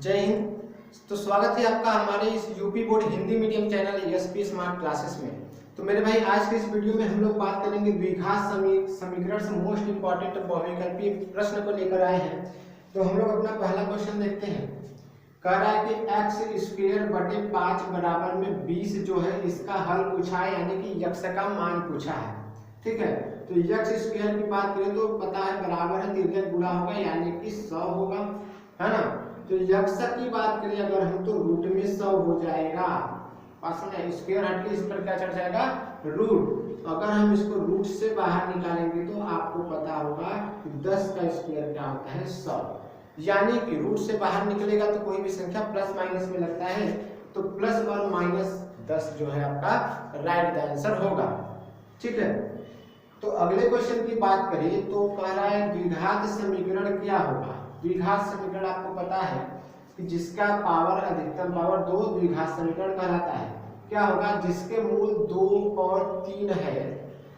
जय हिंद। तो स्वागत है आपका हमारे इस UP board Hindi medium channel SP smart classes में। तो मेरे भाई आज के इस वीडियो में हम लोग बात करेंगे द्विघात समीकरण से मोस्ट इंपॉर्टेंट बहुविकल्पीय प्रश्न को लेकर आए हैं। तो हम लोग अपना पहला क्वेश्चन देखते हैं। कह रहा है कि एक्स स्क्वायर बटे 5 बराबर में 20 जो है इसका हल पूछा है, यानी कि यक्स का मान पूछा है। ठीक है, तो यक्स स्क्वायर की बात करें तो पता है बराबर है तिर्यक गुणा होगा यानी कि 100 होगा, है ना। तो यक्स की बात करें अगर हम तो रूट में 100 हो जाएगा। स्क्वायर हट के इस पर क्या चढ़ जाएगा, रूट। अगर हम इसको रूट से बाहर निकालेंगे तो आपको पता होगा कि 10 का स्क्वायर क्या होता है 100, यानी कि रूट से बाहर निकलेगा तो कोई भी संख्या प्लस माइनस में लगता है, तो प्लस और माइनस 10 जो है आपका राइट आंसर होगा। ठीक है, तो अगले क्वेश्चन की बात करें तो कह रहा है द्विघात समीकरण क्या होगा। द्विघात समीकरण आपको पता है कि जिसका पावर अधिकतम पावर 2 द्विघात समीकरण कहलाता है। क्या होगा, जिसके मूल 2 और 3 है।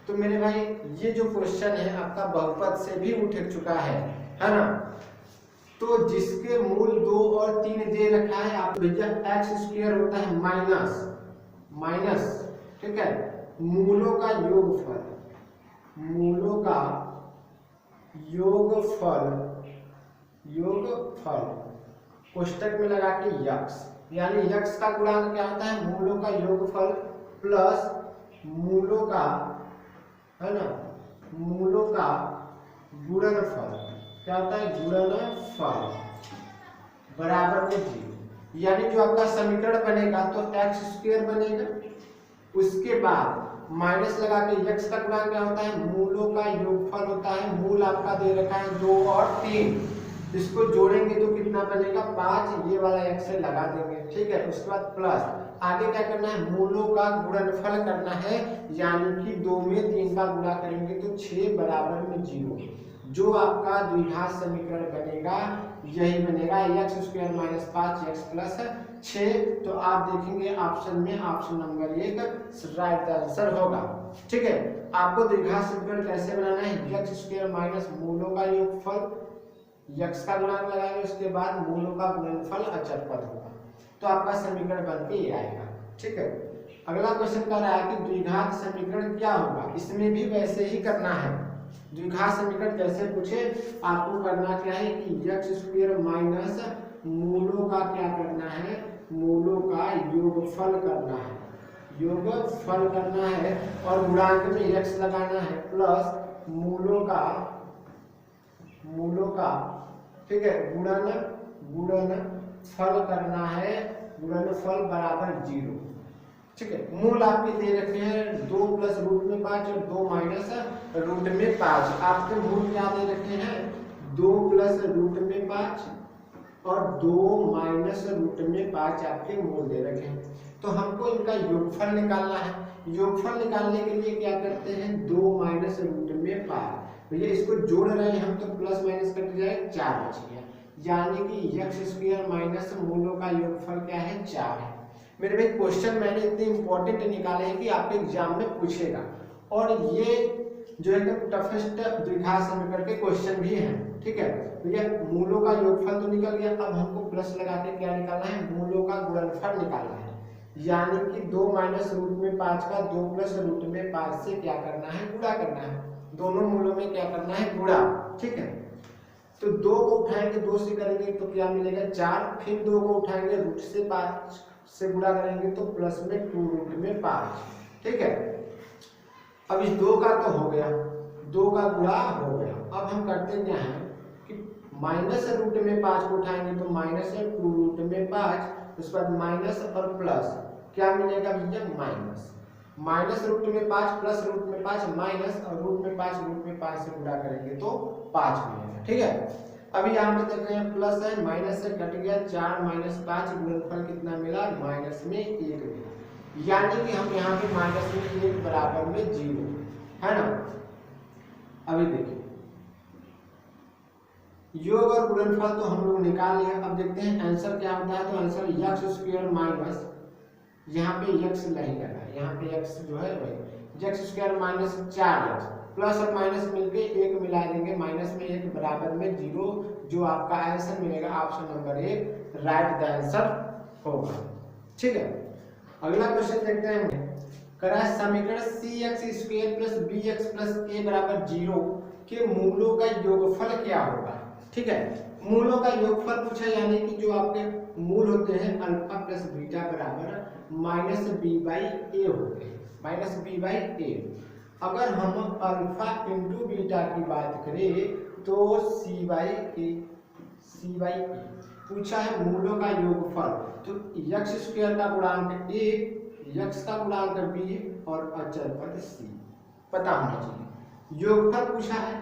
तो मेरे भाई ये जो क्वेश्चन है आपका बहुपद से भी उठ चुका है ना। तो जिसके मूल 2 और 3 दे रखा है आप भैया, एक्स स्क्वायर होता है माइनस, ठीक है, मूलों का योगफल, मूलों का योगफल कोष्टक में लगा के यक्स, यानी यक्स का गुणांक क्या होता है, मूलों का योगफल प्लस मूलों का, है ना, मूलों का गुणनफल। क्या होता है, गुणनफल बराबर में 0। यानी जो आपका समीकरण बनेगा तो एक्स स्क्वायर बनेगा, उसके बाद माइनस लगा के यक्स का गुणांक क्या होता है, मूलों का योगफल होता है। मूल आपका दे रखा है 2 और 3, इसको जोड़ेंगे तो कितना बनेगा 5, ये वाला एक्स से लगा देंगे। ठीक है, उसके बाद प्लस आगे क्या करना है, मूलों का गुणनफल करना है, यानी कि 2 में 3 का गुणा करेंगे तो 6 बराबर में 0। जो आपका द्विघात समीकरण बनेगा यही बनेगा, x square minus 5 x plus 6। तो आप देखेंगे ऑप्शन में ऑप्शन नंबर 1 राइट आंसर होगा। ठीक है, आपको द्विघात समीकरण कैसे बनाना है, एक्स स्क्वायर माइनस मूलों का योगफल, यक्स का गुणांक लगाएंगे, उसके बाद मूलों का गुणनफल अचर पद होगा, तो आपका समीकरण बन के ये आएगा। ठीक है, अगला क्वेश्चन कह रहा है कि द्विघात समीकरण क्या होगा। इसमें भी वैसे ही करना है, द्विघात समीकरण जैसे पूछे आपको करना क्या है कि एक्स स्क्वायर माइनस मूलों का क्या करना है, मूलों का योगफल करना है, योगफल करना है, और गुणांक में एक्स लगाना है, प्लस मूलों का, ठीक है, गुणनफल करना है, गुणनफल बराबर 0। ठीक है, मूल आपके दे रखे हैं 2 प्लस रूट में 5 और 2 माइनस रूट में 5। आपके मूल क्या दे रखे हैं, 2 प्लस रूट में 5 और 2 माइनस रूट में 5 आपके मूल दे रखे हैं। तो हमको इनका योगफल निकालना है। योगफल निकालने के लिए क्या करते हैं, 2 माइनस रूट में 5, भैया इसको जोड़ रहे हैं हम तो प्लस माइनस कट जाए 4 बच गया, यानी कि एक्स स्क्वायर माइनस मूलों का योगफल क्या है 4 है। मेरे भाई क्वेश्चन मैंने इतने इंपॉर्टेंट निकाले हैं कि आपके एग्जाम में पूछेगा, और ये जो एकदम टफेस्ट द्विघात समीकरण के क्वेश्चन भी हैं। ठीक है, तो ये मूलों का योगफल तो निकल गया, अब हमको प्लस लगा के क्या निकालना है, मूलों का गुणनफल निकालना है, यानी कि 2 माइनस रूट में 5 का 2 प्लस रूट में 5 से क्या करना है, गुणा करना है, दोनों मूलों में क्या करना है, गुणा। ठीक है, तो 2 को उठाएंगे 2 से करेंगे तो क्या मिलेगा 4, फिर 2 को उठाएंगे रूट से 5 से गुणा करेंगे तो प्लस में 2 रूट में 5। ठीक है, अब इस 2 का तो हो गया, 2 का गुणा हो गया। अब हम करते क्या है कि माइनस रूट में 5 को उठाएंगे तो माइनस 2 रूट में 5, उसके बाद माइनस और प्लस क्या मिलेगा भैया, माइनस रूट में 5 प्लस रूट में 5 माइनस, और रूट में 5 से गुणा करेंगे तो 5 मिलेगा। ठीक है, अभी यहाँ पे देख रहे हैं प्लस है, माइनस से कट गया, 4 माइनस 5 गुणनफल कितना मिला, माइनस में 1 मिला, यानी कि हम यहाँ पे माइनस में 1 बराबर में 0, है ना। अभी देखिए योग और गुणनफल तो हम लोग निकाल लिया, अब देखते हैं आंसर क्या होता है। तो आंसर एक्स स्क्वायर माइनस, यहाँ पे एक्स नहीं लगा, यहाँ पे एक्स जो है वही x square minus 4x, plus और माइनस मिलके एक मिला देंगे, माइनस में एक बराबर में 0, जो आपका आंसर मिलेगा option number 1 right the answer होगा। ठीक है, अगला क्वेश्चन देखते हैं। करा समीकरण cx² plus bx plus a बराबर 0 के मूलों का योगफल क्या होगा। ठीक है, मूलों का योगफल पूछा, यानी कि जो आपके मूल होते हैं अल्फा प्लस बीटा बराबर माइनस बी बाई ए होते हैं, माइनस बी बाई ए। अगर हम अल्फा इंटू बीटा की बात करें तो सी बाई ए पूछा है मूलों का योगफल, तो यक्स स्क्वायर का गुणांक ए, यक्स का गुणांक बी और अचर पद सी पता होना चाहिए। योगफल पूछा है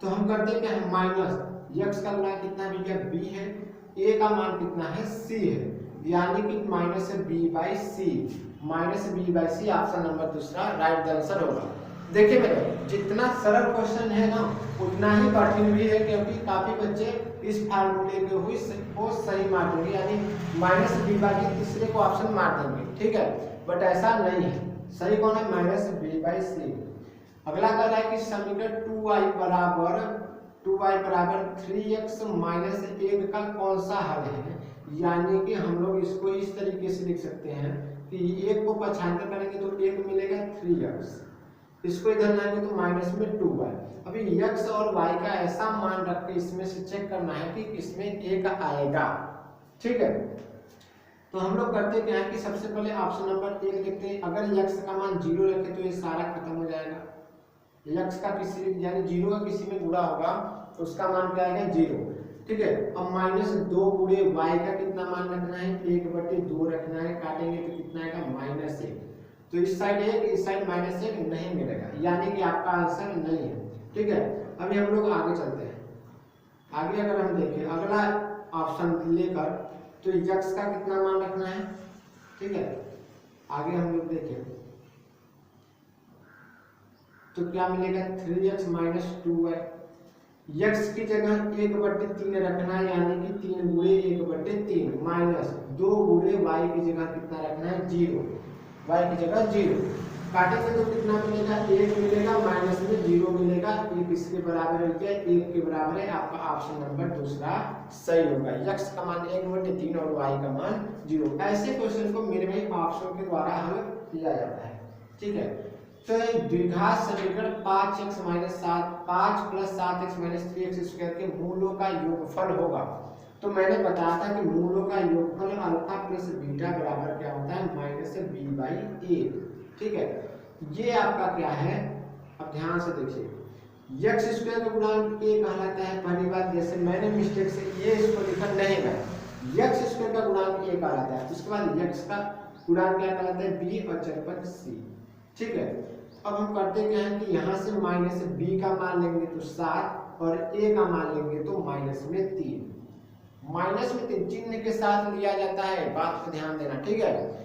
तो हम करते क्या है, माइनस यक्स का गुणांक कितना भैया बी है, ए का मान कितना है सी है, यानी कि minus B by C, minus B by C option number दूसरा राइट द आंसर होगा। देखिए मेरे, जितना सरल क्वेश्चन है ना उतना ही कठिन भी है, क्योंकि काफी बच्चे इस फार्मूले को सही मार देंगे, यानी माइनस बी बाई तीसरे को ऑप्शन मार देंगे। ठीक है, बट ऐसा नहीं है, सही कौन है, माइनस बी बाई सी। अगला कह रहा है कि समीकरण 2y बराबर 3x माइनस 1 का कौन सा हल है, यानी कि हम लोग इसको इस तरीके से लिख सकते हैं कि 1 को पक्षांतर करेंगे तो 1 मिलेगा 3x, इसको इधर लाएंगे तो माइनस में 2y। अभी x और y का ऐसा मान रख के इसमें से चेक करना है कि इसमें 1 आएगा। ठीक है, तो हम लोग करते क्या है कि सबसे पहले ऑप्शन नंबर 1 लिखते हैं। अगर x का मान 0 रखे तो ये सारा खत्म हो जाएगा, x का किसी यानी 0 का किसी में गुणा होगा तो उसका मान क्या आएगा 0। ठीक है, अब माइनस 2 गुणे y का कितना मान रखना है, 1/2 रखना है, काटेंगे तो कितना आएगा माइनस 1, तो इस साइड 1 इस साइड माइनस 1 नहीं मिलेगा, यानी कि आपका आंसर नहीं है। ठीक है, अभी हम लोग आगे चलते हैं। आगे अगर हम देखें अगला ऑप्शन लेकर तो x का कितना मान रखना है। ठीक है, आगे हम लोग देखें तो क्या मिलेगा 3x माइनस 2y, x की जगह 1/3 रखना है, यानी कि 3 गुणे 1/3 माइनस 2 गुणे y की जगह कितना रखना है 0, y की जगह 0, काटेंगे तो कितना मिलेगा 1 मिलेगा, माइनस में 0 मिलेगा, 1 इसके बराबर है क्या 1 के बराबर है, आपका ऑप्शन नंबर दूसरा सही होगा। x का मान 1/3 और y का मान 0। ऐसे क्वेश्चन को मेरे भाई ऑप्शन के द्वारा हल किया जाता है। ठीक है, तो द्विघात समीकरण 5x minus 7 5 plus 7x minus 3x square के मूलों का योगफल होगा। तो मैंने बताया था कि मूलों का योगफल अल्फा प्लस बीटा बराबर क्या होता है माइनस बी बाई ए। ठीक है, ये आपका क्या है, अब ध्यान से देखिए, x स्क्वायर का गुणांक a कहलाता है। पहली बात, जैसे मैंने मिस्टेक से ये इसको लिखा नहीं है, x स्क्वायर का गुणांक a कहलाता है, उसके बाद x का गुणांक क्या कहलाता है b और चरपद c। ठीक है, अब हम करते क्या है कि यहाँ से माइनस b का मान लेंगे तो 7 और a का मान लेंगे तो माइनस में 3, माइनस में 3 चिन्ह के साथ लिया जाता है, बात को ध्यान देना। ठीक है,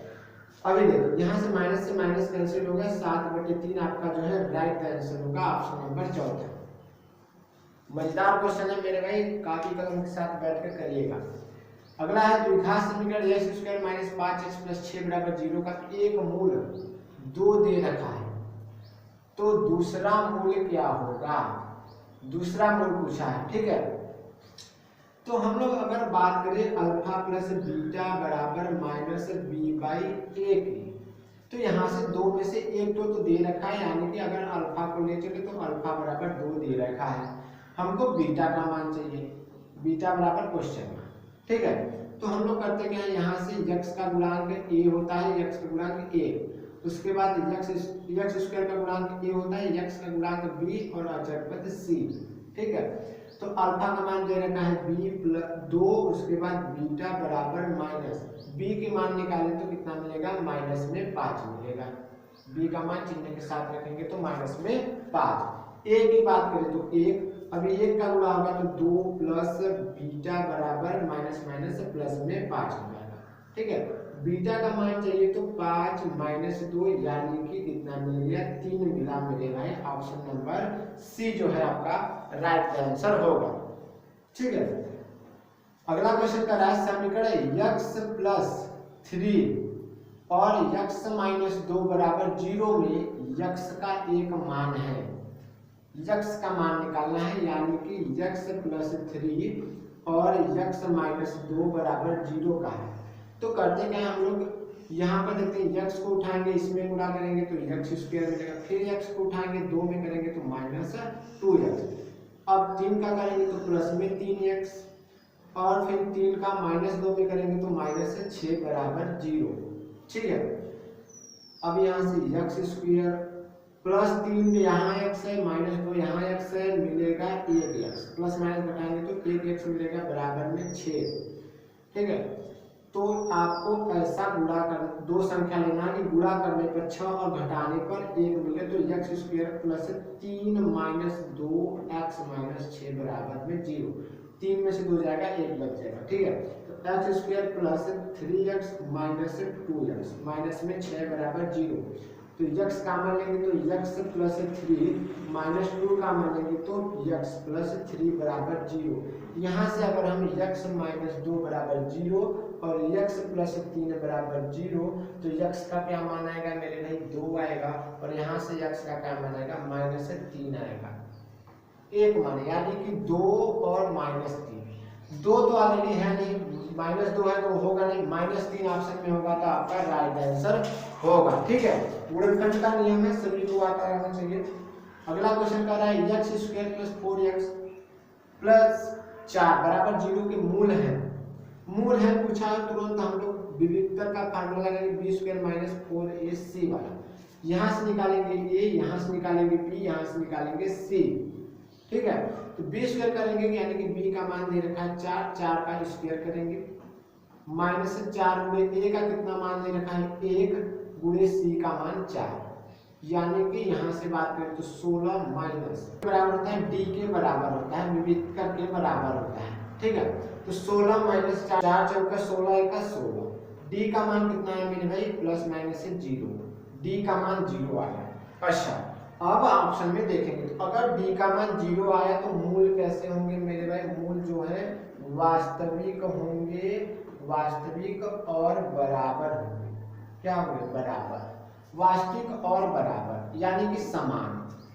अभी देखो यहाँ से माइनस कैंसिल होगा, 7/3 आपका जो है राइट आंसर होगा, ऑप्शन नंबर 4। मजेदार क्वेश्चन है मेरे भाई, काफी कलम के साथ बैठ कर करिएगा। अगला है द्विघात समीकरण x square minus 5x plus 6 बराबर 0 का एक मूल 2 दे रखा है, तो दूसरा मूल क्या होगा, दूसरा मूल पूछा है। ठीक है, तो हम लोग अगर बात करें अल्फा प्लस बीटा बराबर माइनस बी बाई ए की, तो यहाँ से 2 में से एक तो दे रखा है, यानी कि अगर अल्फा को ले चले तो अल्फा बराबर 2 दे रखा है, हमको बीटा का मान चाहिए, बीटा बराबर क्वेश्चन मार्क। ठीक है, तो हम लोग करते क्या है, यहाँ से x का गुणांक a होता है, x का गुणांक a, उसके बाद x स्क्वायर का गुणांक a होता है, x का गुणांक b और अचरपद c। ठीक है, तो अल्फा का मान दे रखा है b प्लस 2, उसके बाद बीटा बराबर माइनस b के मान निकालें तो कितना मिलेगा माइनस में 5 मिलेगा, b का मान चिन्ह के साथ रखेंगे तो माइनस में 5। a की बात करें तो 1, अभी 1 का गुणा होगा तो 2 प्लस बीटा बराबर माइनस माइनस प्लस में 5 हो जाएगा। ठीक है, बीटा का मान चाहिए तो 5 माइनस 2 यानी कि कितना मिल गया 3 मिला मिलेगा, ऑप्शन नंबर सी जो है आपका राइट आंसर होगा। ठीक है, अगला क्वेश्चन का राइट समीकरण x प्लस 3 और x माइनस 2 बराबर 0 में x का एक मान है, यक्स का मान निकालना है, यानी कि यक्स प्लस 3 और यक्स माइनस 2 बराबर 0 का है। तो करते क्या हम लोग, यहाँ पर देखते हैं यक्स को उठाएंगे, इसमें गुणा करेंगे तो यक्स स्क्वायर मिलेगा, फिर यक्स को उठाएंगे 2 में करेंगे तो माइनस 2x। अब 3 का करेंगे तो प्लस में 3x, और फिर 3 का माइनस 2 में करेंगे तो माइनस 6 बराबर 0। ठीक है, अब यहाँ से यक्स स्क्वायर प्लस 3 यहाँ x है, माइनस 2 यहाँ x है, मिलेगा 1x, प्लस माइनस घटाएंगे तो 1x मिलेगा बराबर में 6। ठीक है, तो आपको ऐसा गुणा कर दो संख्या लेना है कि गुणा करने पर 6 और घटाने पर 1 मिले, तो x square plus 3 minus 2x minus 6 बराबर में 0। 3 में से 2 जाएगा, 1 बच जाएगा। ठीक है, तो x square plus 3x minus 2x minus में 6 बराबर 0। तो यक्स का मान लेंगे तो यक्स प्लस 3 माइनस 2 का मान लेंगे तो यक्स प्लस 3 बराबर 0। यहाँ से अगर हम यक्स माइनस 2 बराबर 0 और यक्स प्लस 3 बराबर 0, तो यक्स का क्या मान आएगा मेरे भाई 2 आएगा, और यहाँ से यक्स का क्या मान आएगा माइनस 3 आएगा। एक मान यानी कि 2 और माइनस 3, 2 तो ऑलरेडी है नहीं, माइनस 2 है तो होगा नहीं, माइनस 3 ऑप्शन में होगा तो आपका राइट आंसर होगा। ठीक है, गुणनखंड का नियम है, सभी को आता रहना चाहिए। अगला क्वेश्चन कर रहा है x square plus 4x plus 4 बराबर 0 के मूल है। मूल है पूछा है, तुरंत हम लोग विविधता का फार्मूला लगाएंगे बी स्क्वायर माइनस 4ac वाला। यहाँ से निकालेंगे a, यहाँ से निकालेंगे b, यहाँ से निकालेंगे c। ठीक है, तो बी स्क्वायर करेंगे यानी कि b का मान दे रखा है 4, 4 का स्क्वायर करेंगे माइनस 4 गुणे a का कितना मान दे रखा है 1 गुणे c का मान 4, यानी कि यहाँ से बात करें तो 16 माइनस बराबर होता है d के बराबर होता है, विविधता के बराबर होता है। ठीक है, तो 16 माइनस 4, 4 चौका 16 एका 16, d का मान कितना है मेरे भाई प्लस माइनस 0, d का मान 0 आया। अच्छा, अब ऑप्शन में देखेंगे तो अगर d का मान 0 आया तो मूल कैसे होंगे मेरे भाई, मूल जो है वास्तविक होंगे, वास्तविक और बराबर होंगे। क्या होंगे बराबर, वास्तविक और बराबर यानी कि समान।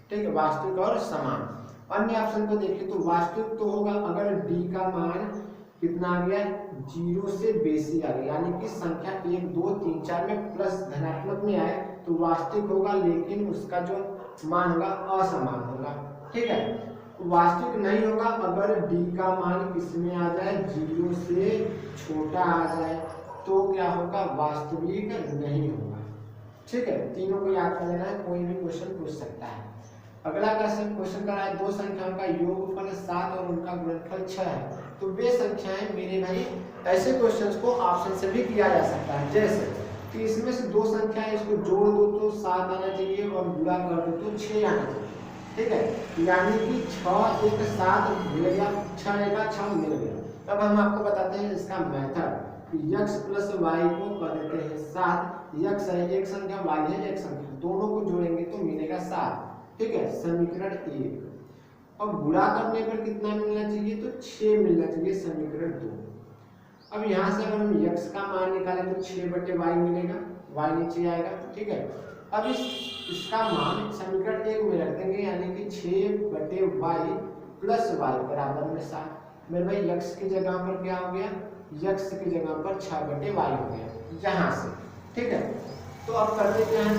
ठीक है, वास्तविक और समान। अन्य ऑप्शन को देखिए तो वास्तविक तो होगा अगर d का मान कितना आ गया 0 से बेसी आ गया, यानी कि संख्या 1 2 3 4 में प्लस धनात्मक में आए तो वास्तविक होगा, लेकिन उसका जो मान होगा असमान होगा। ठीक है, वास्तविक नहीं होगा अगर d का मान किसमें आ जाए 0 से छोटा आ जाए, तो क्या होगा वास्तविक नहीं होगा। ठीक है, तीनों को याद कर लेना है, कोई भी क्वेश्चन पूछ सकता है। अगला क्वेश्चन कर रहा है दो संख्याओं का योगफल 7 और उनका गुणनफल 6 है। तो वे संख्याएं मेरे भाई, ऐसे क्वेश्चंस को ऑप्शन से भी किया जा सकता है, जैसे कि इसमें से दो संख्या है, इसको जोड़ दो तो 7 आना चाहिए और गुणा कर दो तो 6 आना चाहिए। ठीक है, यानी कि 6 एक 7 मिल गया, 6 एक 6 मिल गया। अब हम आपको बताते हैं इसका मेथड, x प्लस वाई को कर देते हैं 7, x है एक संख्या, y है एक संख्या, दोनों को जोड़ेंगे तो मिलेगा 7। ठीक है, समीकरण 1। अब गुणा करने पर कितना मिलना चाहिए तो 6 मिलना चाहिए, समीकरण 2। अब यहाँ से अगर हम x का मान निकालें तो 6/y मिलेगा, y नीचे आएगा। ठीक है, अब इसका मान समीकरण 1 में रख देंगे, यानी कि 6/y प्लस y बराबर में 7। मेरे भाई x की जगह पर क्या हो गया, x की जगह पर 6/y हो गया यहाँ से। ठीक है, तो अब करते क्या है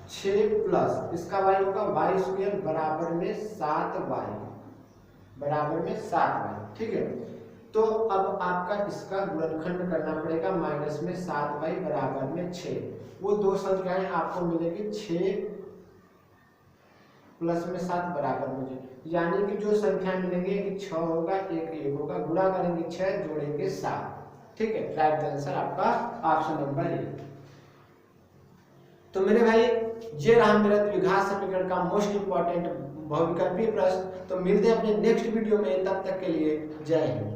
6 प्लस इसका y होगा वाई स्क्वायर बराबर में 7y बराबर में 7y। ठीक है, तो अब आपका इसका गुणनखंड करना पड़ेगा, माइनस में 7y बराबर में 6। वो दो संख्याएं आपको मिलेगी 6 प्लस में 7 बराबर में, यानी कि जो संख्या मिलेंगे कि 6 होगा, एक 1 होगा, गुणा करेंगे 6 जोड़ेंगे 7। ठीक है, राइट आंसर आपका ऑप्शन नंबर 1। तो मेरे भाई ये रहा मेरा द्विघात समीकरण का मोस्ट इंपॉर्टेंट बहुविकल्पीय प्रश्न। तो मिलते हैं अपने नेक्स्ट वीडियो में, तब तक के लिए जय हिंद।